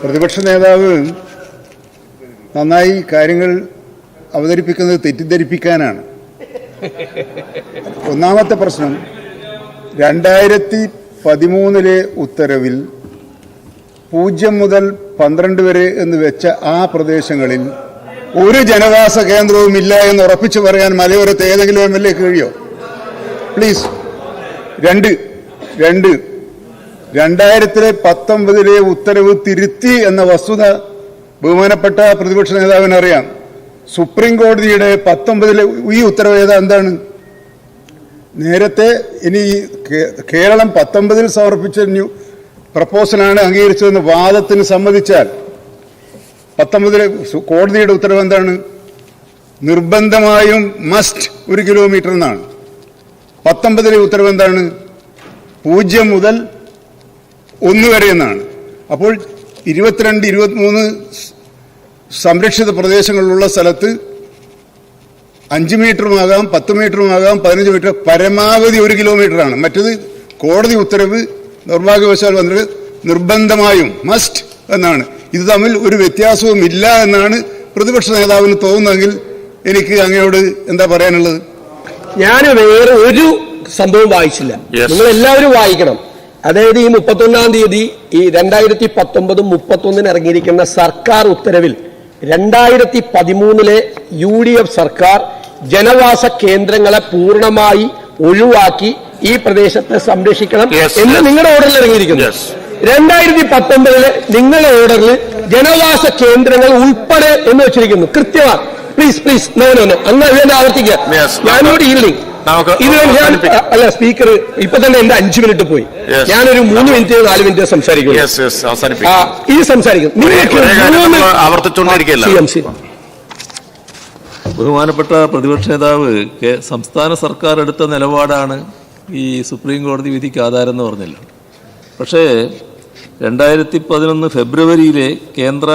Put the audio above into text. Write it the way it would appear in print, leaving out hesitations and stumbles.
പ്രതിപക്ഷ നേതാവ് നന്നായി കാര്യങ്ങൾ അവതരിപ്പിക്കുന്നത് തെറ്റിദ്ധരിപ്പിക്കാനാണ്. ഒന്നാമത്തെ പ്രശ്നം, 2013 ഉത്തരവിൽ 0 മുതൽ 12 വരെ എന്ന് വെച്ച ആ പ്രദേശങ്ങളിൽ ഒരു ജനവാസ കേന്ദ്രവും ഇല്ല എന്ന് ഉറപ്പിച്ചു പറയാൻ മലയോരത്ത് ഏതെങ്കിലും MLA കഴിയോ? പ്ലീസ്. 2019 ഉത്തരവ് തിരുത്തി എന്ന വസ്തുത ബഹുമാനപ്പെട്ട പ്രതിപക്ഷ നേതാവിന് അറിയാം. സുപ്രീം കോടതിയുടെ 19 ഈ ഉത്തരവ് എന്താണ്? നേരത്തെ ഇനി കേരളം 19 സമർപ്പിച്ച പ്രപ്പോസലാണ് അംഗീകരിച്ചതെന്ന് വാദത്തിന് സമ്മതിച്ചാൽ 19 കോടതിയുടെ ഉത്തരവ് എന്താണ്? നിർബന്ധമായും മസ്റ്റ് 1 കിലോമീറ്റർ എന്നാണ്. 19 ഉത്തരവ് എന്താണ്? 0 മുതൽ 1 വരെ എന്നാണ്. അപ്പോൾ 22, 23 സംരക്ഷിത പ്രദേശങ്ങളിലുള്ള സ്ഥലത്ത് 5 മീറ്ററുമാകാം, 10 മീറ്ററുമാകാം, 15 മീറ്റർ, പരമാവധി 1 കിലോമീറ്ററാണ്. മറ്റത് കോടതി ഉത്തരവ് നിർഭാഗ്യവശാൽ വന്നത് നിർബന്ധമായും മസ്റ്റ് എന്നാണ്. ഇത് തമ്മിൽ ഒരു വ്യത്യാസവും ഇല്ല എന്നാണ് പ്രതിപക്ഷ നേതാവിന് തോന്നുന്നതെങ്കിൽ എനിക്ക് അങ്ങയോട് എന്താ പറയാനുള്ളത്? ഞാൻ വേറെ ഒരു സംഭവം വായിച്ചില്ല. നിങ്ങൾ എല്ലാവരും വായിക്കണം. അതായത് ഈ 31-ാം തീയതി ഈ 2019-31 ഇറങ്ങിയിരിക്കുന്ന സർക്കാർ ഉത്തരവിൽ 2013 UDF സർക്കാർ ജനവാസ കേന്ദ്രങ്ങളെ പൂർണ്ണമായി ഒഴിവാക്കി ഈ പ്രദേശത്തെ സംരക്ഷിക്കണം എന്ന് നിങ്ങളുടെ ഓർഡറിൽ ഇറങ്ങിയിരിക്കുന്നു. 2019 നിങ്ങളുടെ ഓർഡറിൽ ജനവാസ കേന്ദ്രങ്ങൾ ഉൾപ്പെടെ എന്ന് വെച്ചിരിക്കുന്നു. കൃത്യമാണ്. പ്ലീസ് നോ അന്ന് ഇതിനെ ആവർത്തിക്കുക. ഞാനോട് ഈവനിങ് അല്ല സ്പീക്കർ ഇപ്പൊ തന്നെ എന്റെ 5 മിനിറ്റ് പോയി. ഞാനൊരു 3 മിനിറ്റ് 4 മിനിറ്റ് സംസാരിക്കുന്നു. ഈ സംസാരിക്കുന്നു ബഹുമാനപ്പെട്ട പ്രതിപക്ഷ നേതാവ് സംസ്ഥാന സർക്കാർ എടുത്ത നിലപാടാണ് ഈ സുപ്രീം കോടതി വിധിക്ക് ആധാരം എന്ന് പറഞ്ഞല്ലോ. പക്ഷേ 2011 ഫെബ്രുവരിയിലെ കേന്ദ്ര